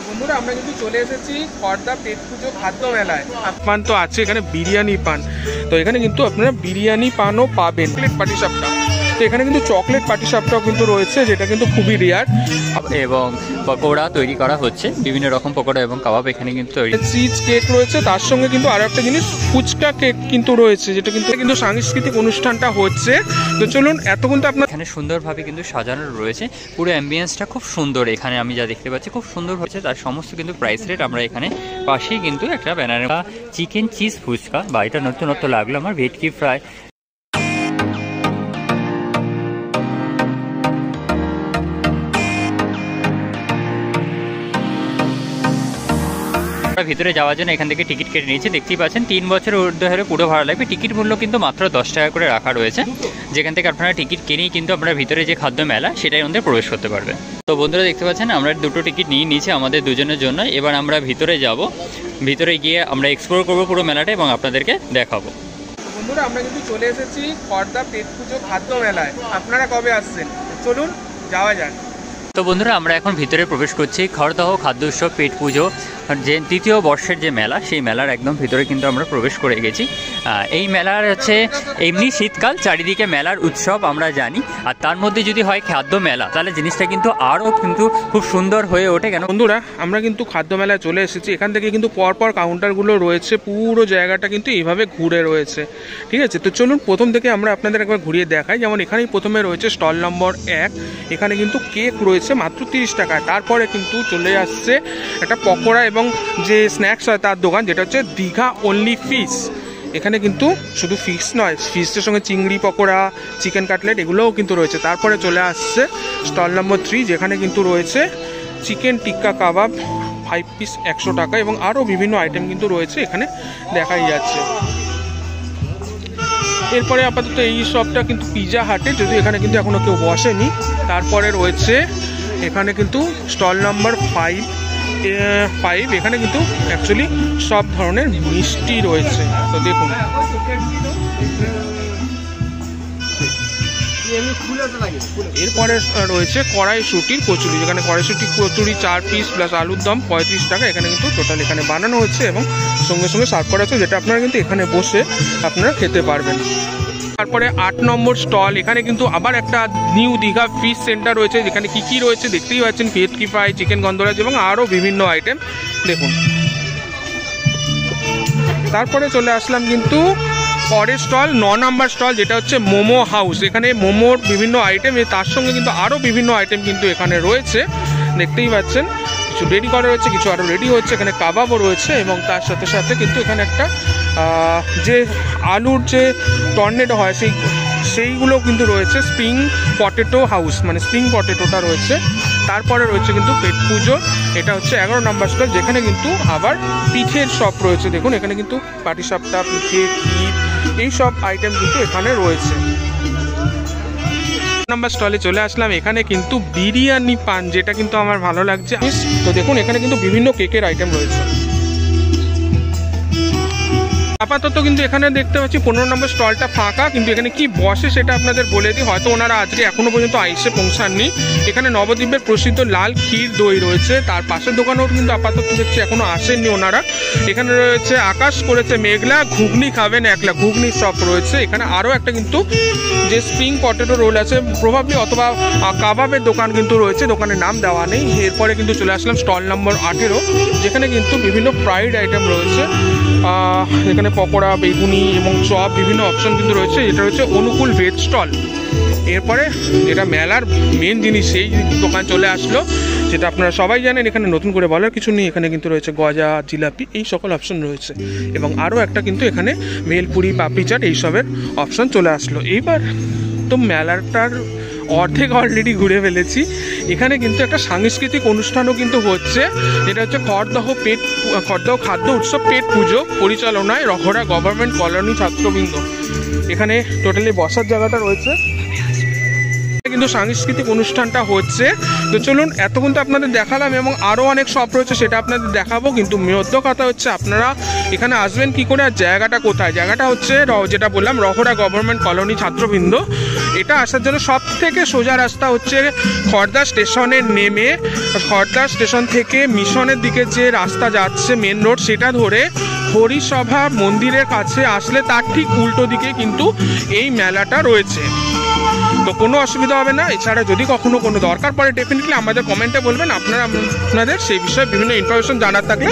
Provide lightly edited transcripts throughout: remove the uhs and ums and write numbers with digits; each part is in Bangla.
বন্ধুরা আমরা কিন্তু চলে এসেছি খড়দা পেট পুজো খাদ্য মেলায়। পান তো আছে, এখানে বিরিয়ানি পান, তো এখানে কিন্তু আপনারা বিরিয়ানি পানও পাবেন। চকলেট পাটিসাপটা, তো এখানে কিন্তু চকলেট পাটিসাপটাও কিন্তু রয়েছে, যেটা কিন্তু খুবই রেয়ার। এবং পকোড়া তৈরি করা হচ্ছে, বিভিন্ন রকম পকোড়া এবং কাবাব এখানে কিন্তু তৈরি। চিজ কেক রয়েছে, তার সঙ্গে কিন্তু আরো একটা জিনিস ফুচকা কেক কিন্তু রয়েছে, যেটা কিন্তু সাংস্কৃতিক অনুষ্ঠানটা হচ্ছে। তো চলুন, এতক্ষণ তো আপনার এখানে সুন্দরভাবে কিন্তু সাজানো রয়েছে, পুরো অ্যাম্বিয়েন্সটা খুব সুন্দর। এখানে আমি যা দেখতে পাচ্ছি খুব সুন্দর হচ্ছে, তার সমস্ত কিন্তু প্রাইস রেট আমরা এখানে পাশেই কিন্তু একটা ব্যানারে চিকেন চিজ ফুচকা, বা এটা নতুনত্ব লাগলো আমার, ভেটকি ফ্রাই। ভিতরে যাওয়ার জন্য এখান থেকে টিকিট কেটে নিয়েছে, দেখতেই পাচ্ছেন 3 বছরের ঊর্ধ্বে হলে পুরো ভাড়া লাগবে। টিকিট মূল্য কিন্তু মাত্র 10 টাকা করে রাখা রয়েছে, যেখান থেকে আপনারা টিকিট কিনেই কিন্তু আপনারা ভিতরে যে খাদ্য মেলা সেটাই মধ্যে প্রবেশ করতে পারবেন। তো বন্ধুরা দেখতে পাচ্ছেন আমরা দুটো টিকিট নিয়ে নিয়েছি আমাদের দুজনের জন্য। এবার আমরা ভিতরে যাব, ভিতরে গিয়ে আমরা এক্সপ্লোর করবো পুরো মেলাটা এবং আপনাদেরকে দেখাবো। বন্ধুরা আমরা কিন্তু চলে এসেছি খড়দা পেট পুজো খাদ্য মেলায়। আপনারা কবে আসছেন? চলুন যাওয়া যাক। তো বন্ধুরা আমরা এখন ভিতরে প্রবেশ করছি খড়দাহ খাদ্য উৎসব পেট পুজো যে তৃতীয় বর্ষের যে মেলা, সেই মেলার একদম ভিতরে কিন্তু আমরা প্রবেশ করে গেছি। এই মেলার হচ্ছে এমনি শীতকাল, চারিদিকে মেলার উৎসব আমরা জানি, আর তার মধ্যে যদি হয় খাদ্য মেলা, তাহলে জিনিসটা কিন্তু আরও কিন্তু খুব সুন্দর হয়ে ওঠে। কেন বন্ধুরা আমরা কিন্তু খাদ্য মেলায় চলে এসেছি, এখান থেকে কিন্তু পরপর কাউন্টারগুলো রয়েছে, পুরো জায়গাটা কিন্তু এইভাবে ঘুরে রয়েছে, ঠিক আছে। তো চলুন প্রথম থেকে আমরা আপনাদের একবার ঘুরিয়ে দেখাই। যেমন এখানেই প্রথমে রয়েছে স্টল নম্বর 1, এখানে কিন্তু কেক রয়েছে মাত্র 30 টাকায়। তারপরে কিন্তু চলে আসছে একটা পকোড়া এবং যে স্ন্যাক্স হয় তার দোকান, যেটা হচ্ছে দীঘা অনলি ফিশ। এখানে কিন্তু শুধু ফিশ নয়, ফিশের সঙ্গে চিংড়ি পকোড়া, চিকেন কাটলেট এগুলোও কিন্তু রয়েছে। তারপরে চলে আসছে স্টল নম্বর 3, যেখানে কিন্তু রয়েছে চিকেন টিক্কা কাবাব 5 পিস 100 টাকা, এবং আরও বিভিন্ন আইটেম কিন্তু রয়েছে এখানে দেখাই যাচ্ছে। এরপরে আপাতত এই শপটা কিন্তু পিজা হাটে, যদি এখানে কিন্তু এখনও কেউ বসেনি। তারপরে রয়েছে এখানে কিন্তু স্টল নাম্বার 5, এখানে কিন্তু অ্যাকচুয়ালি সব ধরনের মিষ্টি রয়েছে। তো দেখুন এরপরে রয়েছে কড়াইশুঁটির কচুরি, যেখানে কড়াইশুঁটি কচুরি 4 পিস প্লাস আলুর দম 35 টাকা। এখানে কিন্তু টোটাল এখানে বানানো হচ্ছে এবং সঙ্গে সঙ্গে সার্ভ করা হচ্ছে, যেটা আপনারা কিন্তু এখানে বসে আপনারা খেতে পারবেন। তারপরে 8 নম্বর স্টল, এখানে কিন্তু আবার একটা নিউ দীঘা ফিশ সেন্টার রয়েছে, যেখানে কি রয়েছে দেখতেই পাচ্ছেন, ভেটকি ফ্রাই, চিকেন গন্ধরাজ এবং আরও বিভিন্ন আইটেম দেখুন। তারপরে চলে আসলাম কিন্তু পরের স্টল 9 নম্বর স্টল, যেটা হচ্ছে মোমো হাউস। এখানে মোমোর বিভিন্ন আইটেম, তার সঙ্গে কিন্তু আরও বিভিন্ন আইটেম কিন্তু এখানে রয়েছে, দেখতেই পাচ্ছেন। কিছু রেডি করা রয়েছে, কিছু আরও রেডি হচ্ছে। এখানে কাবাবও রয়েছে এবং তার সাথে সাথে কিন্তু এখানে একটা যে আলুর যে টর্নেডো হয় সেইগুলো কিন্তু রয়েছে। স্প্রিং পটেটো হাউস, মানে স্প্রিং পটেটোটা রয়েছে। তারপরে রয়েছে কিন্তু পেট পুজো, এটা হচ্ছে 11 নম্বর স্টল, যেখানে কিন্তু আবার পিঠের শপ রয়েছে। দেখুন এখানে কিন্তু পাটিসাপটা, পিঠে, ক্ষীর এই সব আইটেম কিন্তু এখানে রয়েছে। নাম্বার স্টলে চলে আসলাম, এখানে কিন্তু বিরিয়ানি পান, যেটা কিন্তু আমার ভালো লাগছে। তো দেখুন এখানে কিন্তু বিভিন্ন কেকের আইটেম রয়েছে। আপাতত কিন্তু এখানে দেখতে পাচ্ছি 15 নম্বর স্টলটা ফাঁকা, কিন্তু এখানে কি বসে সেটা আপনাদের বলে দিই, হয়তো ওনারা আজকে এখনো পর্যন্ত আইসে পৌঁছাননি। এখানে নবদ্বীপের প্রসিদ্ধ লাল ক্ষীর দই রয়েছে, তার পাশের দোকানেও কিন্তু আপাতত দেখছি এখনো আসেননি ওনারা। এখানে রয়েছে আকাশ করেছে মেঘলা, ঘুগনি খাবেন একলা, ঘুগনি শপ রয়েছে। এখানে আরও একটা কিন্তু যে স্প্রিং পটেটো রোল আছে প্রভাবলি, অথবা কাবাবের দোকান কিন্তু রয়েছে, দোকানের নাম দেওয়া নেই। এরপরে কিন্তু চলে আসলাম স্টল নম্বর 18, যেখানে কিন্তু বিভিন্ন ফ্রাইড আইটেম রয়েছে। এখানে পকোড়া, বেগুনি এবং চপ বিভিন্ন অপশন কিন্তু রয়েছে। এটা হচ্ছে অনুকূল ভেজ স্টল। এরপরে যেটা মেলার মেন জিনিস, সেই দোকান চলে আসলো, যেটা আপনারা সবাই জানেন, এখানে নতুন করে বলার কিছু নেই। এখানে কিন্তু রয়েছে গজা, জিলাপি এই সকল অপশন রয়েছে, এবং আরও একটা কিন্তু এখানে ভেলপুরি, পাপড়ি চাট এইসবের অপশন চলে আসলো। এইবার তো মেলাটার অর্ধেক অলরেডি ঘুরে ফেলেছি। এখানে কিন্তু একটা সাংস্কৃতিক অনুষ্ঠানও কিন্তু হচ্ছে, যেটা হচ্ছে খড়দহ খাদ্য উৎসব পেট পুজো, পরিচালনায় রহরা গভর্নমেন্ট কলোনি ছাত্রবৃন্দ। এখানে টোটালি বসার জায়গাটা রয়েছে, কিন্তু সাংস্কৃতিক অনুষ্ঠানটা হচ্ছে। তো চলুন, এতক্ষণ তো আপনাদের দেখালাম এবং আরও অনেক শপ রয়েছে, সেটা আপনাদের দেখাবো। কিন্তু মধ্য কথা হচ্ছে আপনারা এখানে আসবেন কি করে, আর জায়গাটা কোথায়? জায়গাটা হচ্ছে যেটা বললাম, রহরা গভর্নমেন্ট কলোনি ছাত্রবৃন্দ। এটা আসার জন্য সব থেকে সোজা রাস্তা হচ্ছে খড়দা স্টেশনে নেমে, খড়দা স্টেশন থেকে মিশনের দিকে যে রাস্তা যাচ্ছে মেন রোড, সেটা ধরে হরিসভা মন্দিরের কাছে আসলে তার ঠিক উল্টো দিকে কিন্তু এই মেলাটা রয়েছে। তো কোনো অসুবিধা হবে না। এছাড়া যদি কখনো কোনো দরকার পড়ে ডেফিনেটলি আমাদের কমেন্টে বলবেন, আপনাদের সেই বিষয়ে বিভিন্ন ইনফরমেশন জানার থাকলে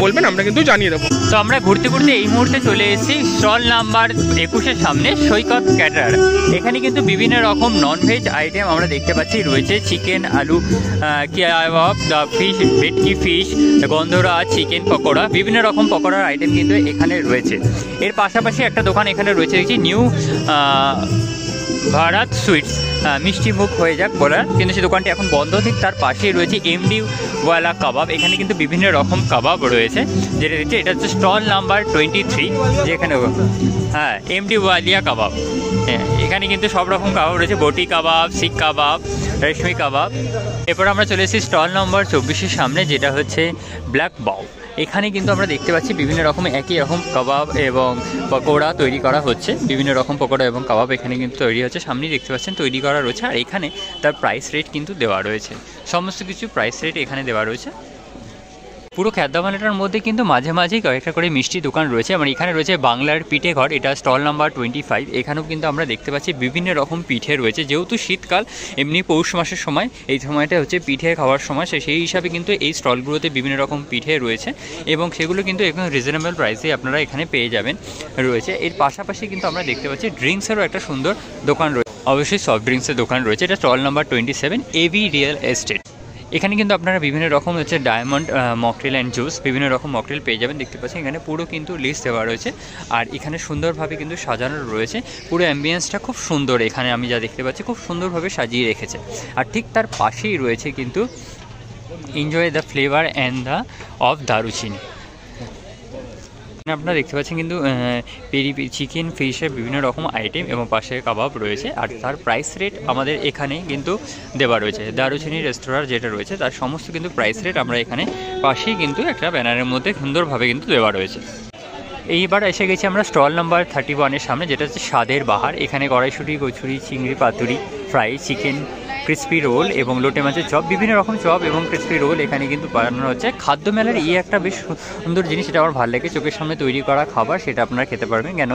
বলবেন, আমরা কিন্তু জানিয়ে দেবো। তো আমরা ঘুরতে ঘুরতে এই মুহূর্তে চলে এসেছি স্টল নাম্বার 21-এর সামনে, সৈকত ক্যাটারার। এখানে কিন্তু বিভিন্ন রকম ননভেজ আইটেম আমরা দেখতে পাচ্ছি রয়েছে। চিকেন, আলু কাবাব, ফিশ, ভেটকি ফিশ, গন্ধরা, চিকেন পকোড়া, বিভিন্ন রকম পকোড়ার আইটেম কিন্তু এখানে রয়েছে। এর পাশাপাশি একটা দোকান এখানে রয়েছে, দেখছি নিউ ভারত সুইটস, মিষ্টি মুখ হয়ে যাক বলার, কিন্তু সেই দোকানটি এখন বন্ধ। ঠিক তার পাশেই রয়েছে এমডি ওয়ালা কাবাব। এখানে কিন্তু বিভিন্ন রকম কাবাব রয়েছে, যেটা দেখছি এটা হচ্ছে স্টল নাম্বার 23, যেখানে হ্যাঁ এমডি ওয়ালিয়া কাবাব। হ্যাঁ, এখানে কিন্তু সব রকম কাবাব রয়েছে, বটি কাবাব, শিক কাবাব, রেশমি কাবাব। এরপর আমরা চলে এসেছি স্টল নম্বর 24-এর সামনে, যেটা হচ্ছে ব্ল্যাক বাউ। এখানে কিন্তু আমরা দেখতে পাচ্ছি বিভিন্ন রকম একই রকম কাবাব এবং পকোড়া তৈরি করা হচ্ছে। বিভিন্ন রকম পকোড়া এবং কাবাব এখানে কিন্তু তৈরি হচ্ছে, সামনেই দেখতে পাচ্ছেন তৈরি করা রয়েছে। আর এখানে তার প্রাইস রেট কিন্তু দেওয়া রয়েছে, সমস্ত কিছু প্রাইস রেট এখানে দেওয়া রয়েছে। পুরো খাদ্যমালাটার মধ্যে কিন্তু মাঝে মাঝেই কয়েকটা করে মিষ্টি দোকান রয়েছে। আমার এখানে রয়েছে বাংলার পিঠে ঘর, এটা স্টল নাম্বার 25। এখানেও কিন্তু আমরা দেখতে পাচ্ছি বিভিন্ন রকম পিঠে রয়েছে। যেহেতু শীতকাল, এমনি পৌষ মাসের সময়, এই সময়টা হচ্ছে পিঠে খাওয়ার সময়, সেই হিসাবে কিন্তু এই স্টলগুলোতে বিভিন্ন রকম পিঠে রয়েছে এবং সেগুলো কিন্তু একদম রিজনেবল প্রাইসে আপনারা এখানে পেয়ে যাবেন রয়েছে। এর পাশাপাশি কিন্তু আমরা দেখতে পাচ্ছি ড্রিঙ্কসেরও একটা সুন্দর দোকান রয়েছে, অবশ্যই সফট ড্রিঙ্কসের দোকান রয়েছে। এটা stall number 27, AV real estate. এখানে কিন্তু আপনারা বিভিন্ন রকম হচ্ছে ডায়মন্ড মকটেল অ্যান্ড জুস, বিভিন্ন রকম মকটেল পেয়ে যাবেন। দেখতে পাচ্ছেন এখানে পুরো কিন্তু লিস্ট দেওয়া রয়েছে, আর এখানে সুন্দরভাবে কিন্তু সাজানো রয়েছে। পুরো অ্যাম্বিয়েন্সটা খুব সুন্দর, এখানে আমি যা দেখতে পাচ্ছি খুব সুন্দরভাবে সাজিয়ে রেখেছে। আর ঠিক তার পাশেই রয়েছে কিন্তু enjoy the flavour and the of দারুচিনি। আপনারা দেখতে পাচ্ছেন কিন্তু পেরি চিকেন, ফিশের বিভিন্ন রকম আইটেম এবং পাশে কাবাব রয়েছে। আর তার প্রাইস রেট আমাদের এখানে কিন্তু দেওয়া রয়েছে। দারুচিনি রেস্তোরাঁ যেটা রয়েছে তার সমস্ত কিন্তু প্রাইস রেট আমরা এখানে পাশেই কিন্তু একটা ব্যানারের মধ্যে সুন্দরভাবে কিন্তু দেওয়া রয়েছে। এইবার এসে গেছি আমরা স্টল নাম্বার 31-এর সামনে, যেটা হচ্ছে স্বাদের বাহার। এখানে কড়াইশুঁটি, কচুরি, চিংড়ি পাতুরি, ফ্রাই চিকেন, ক্রিস্পি রোল এবং লোটে মাছের চপ, বিভিন্ন রকম চপ এবং ক্রিস্পি রোল এখানে কিন্তু বানানো হচ্ছে। খাদ্য মেলার এই একটা বেশ সুন্দর জিনিস, সেটা আমার ভালো লাগে। চোখের সামনে তৈরি করা খাবার, সেটা আপনারা খেতে পারবেন। কেন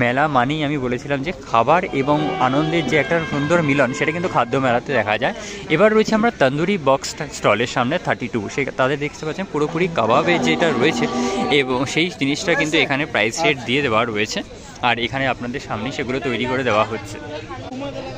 মেলা মানেই আমি বলেছিলাম যে খাবার এবং আনন্দের যে একটা সুন্দর মিলন, সেটা কিন্তু খাদ্য মেলাতে দেখা যায়। এবার রয়েছে আমরা তন্দুরি বক্স স্টলের সামনে 32, সে তাদের দেখতে পাচ্ছেন পুরোপুরি কাবাবে যেটা রয়েছে এবং সেই জিনিসটা কিন্তু এখানে প্রাইস রেট দিয়ে দেওয়া রয়েছে। আর এখানে আপনাদের সামনেই সেগুলো তৈরি করে দেওয়া হচ্ছে।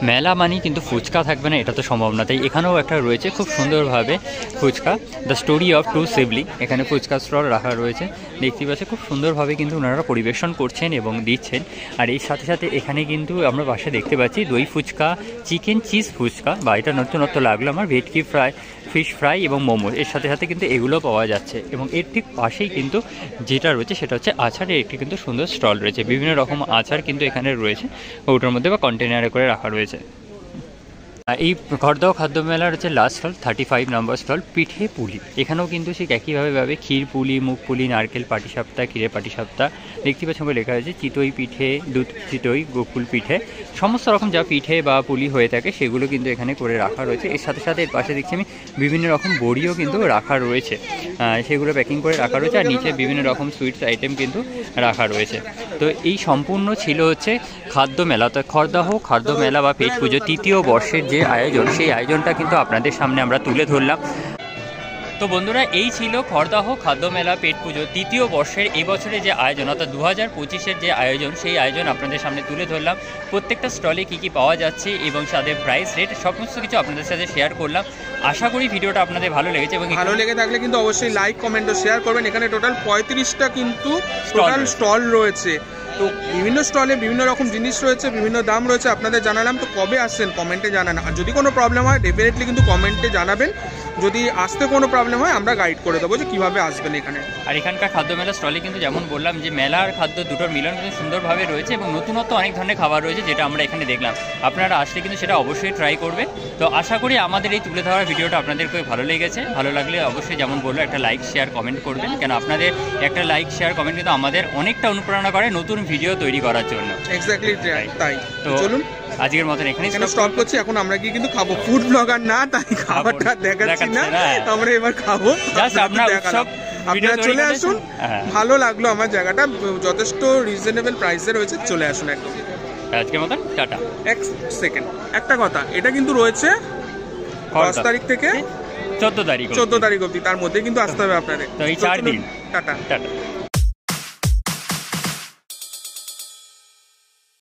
মেলা মানেই কিন্তু ফুচকা থাকবে না, এটা তো সম্ভব না। তাই এখানেও একটা রয়েছে খুব সুন্দরভাবে phuchka, the story of two sibling. এখানে ফুচকা স্টল রাখা রয়েছে, দেখতে পাচ্ছি খুব সুন্দরভাবে কিন্তু ওনারা পরিবেশন করছেন এবং দিচ্ছেন। আর এই সাথে সাথে এখানে কিন্তু আমরা পাশে দেখতে পাচ্ছি দই ফুচকা, চিকেন চিজ ফুচকা, বা এটা নতুনত্ব লাগলো আমার, ভেটকি ফ্রাই, ফিশ ফ্রাই এবং মোমো, এর সাথে সাথে কিন্তু এগুলো পাওয়া যাচ্ছে। এবং এর ঠিক পাশেই কিন্তু যেটা রয়েছে সেটা হচ্ছে আচারের একটি কিন্তু সুন্দর স্টল রয়েছে। বিভিন্ন রকম আচার কিন্তু এখানে রয়েছে, ওটার মধ্যে বা কন্টেনারে করে রাখা রয়েছে। এই খড়দহ খাদ্য মেলার হচ্ছে লাস্ট স্টল 35 নম্বর স্টল, পিঠে পুলি। এখানেও কিন্তু ঠিক একইভাবে ক্ষীর পুলি, মুখ পুলি, নারকেল পাটিসাপটা, ক্ষীরের পাটিসাপটা, দেখতে পাচ্ছেন লেখা আছে চিতই পিঠে, দুধ চিতই, গোকুল পিঠে, সমস্ত রকম যা পিঠে বা পুলি হয়ে থাকে সেগুলো কিন্তু এখানে করে রাখা রয়েছে। এর সাথে সাথে এর পাশে দেখছি আমি বিভিন্ন রকম বড়িও কিন্তু রাখা রয়েছে, সেগুলো প্যাকিং করে রাখা রয়েছে। আর নিচে বিভিন্ন রকম সুইটস আইটেম কিন্তু রাখা রয়েছে। তো এই সম্পূর্ণ ছিল হচ্ছে খাদ্য মেলা। তো খড়দহ খাদ্য মেলা বা পেট পুজো 3য় বর্ষের যে আয়োজন, সেই আয়োজনটা কিন্তু আপনাদের সামনে আমরা তুলে ধরলাম। তো বন্ধুরা, এই ছিল খড়দহ খাদ্য মেলা পেট পুজো 3য় বর্ষের এই বছরে যে আয়োজন, অর্থাৎ 2025-এর যে আয়োজন, সেই আয়োজন আপনাদের সামনে তুলে ধরলাম। প্রত্যেকটা স্টলে কী কী পাওয়া যাচ্ছে এবং তাদের প্রাইস রেট সমস্ত কিছু আপনাদের সাথে শেয়ার করলাম। আশা করি ভিডিওটা আপনাদের ভালো লেগেছে এবং ভালো লেগে থাকলে কিন্তু অবশ্যই লাইক, কমেন্ট ও শেয়ার করবেন। এখানে টোটাল 35টা কিন্তু স্টল রয়েছে। তো বিভিন্ন স্টলে বিভিন্ন রকম জিনিস রয়েছে, বিভিন্ন দাম রয়েছে, আপনাদের জানালাম। তো কবে আসছেন কমেন্টে জানান, আর যদি কোনো প্রবলেম হয় ডেফিনেটলি কিন্তু কমেন্টে জানাবেন। যদি আসতে কোনো প্রবলেম হয় আমরা গাইড করে দেবো যে কীভাবে আসবেন এখানে। আর এখানকার খাদ্য মেলা স্টলে কিন্তু যেমন বললাম যে মেলা আর খাদ্য দুটোর মিলন কিন্তু সুন্দরভাবে রয়েছে এবং নতুনত্ব অনেক ধরনের খাবার রয়েছে যেটা আমরা এখানে দেখলাম। আপনারা আসলে কিন্তু সেটা অবশ্যই ট্রাই করবেন। তো আশা করি আমাদের এই তুলে ধরা ভিডিওটা আপনাদের খুব ভালো লেগেছে। ভালো লাগলে অবশ্যই যেমন বললো একটা লাইক শেয়ার কমেন্ট করবেন, কেন আপনাদের একটা লাইক শেয়ার কমেন্ট কিন্তু আমাদের অনেকটা অনুপ্রেরণা করে নতুন ভিডিও তৈরি করার জন্য। এক্স্যাক্টলি তাই। তো চলুন আজকের মতন এখানে স্টপ করছি। এখন আমরা কি কিন্তু খাবো, ফুড ব্লগার না, তাই খাবারটা দেখাচ্ছি না, আমরা এবার খাবো। আপনারা চলে আসুন, ভালো লাগলো আমার জায়গাটা, যথেষ্ট রিজনেবল প্রাইসে রয়েছে, চলে আসুন একদম। আজকের মতন টাটা। এক সেকেন্ড, একটা কথা, এটা কিন্তু রয়েছে 10 তারিখ থেকে 14 তারিখ 14 তারিখ অবধি, তার মধ্যে কিন্তু আসতে হবে আপনাদের। তো এই 4 দিন। টাটা।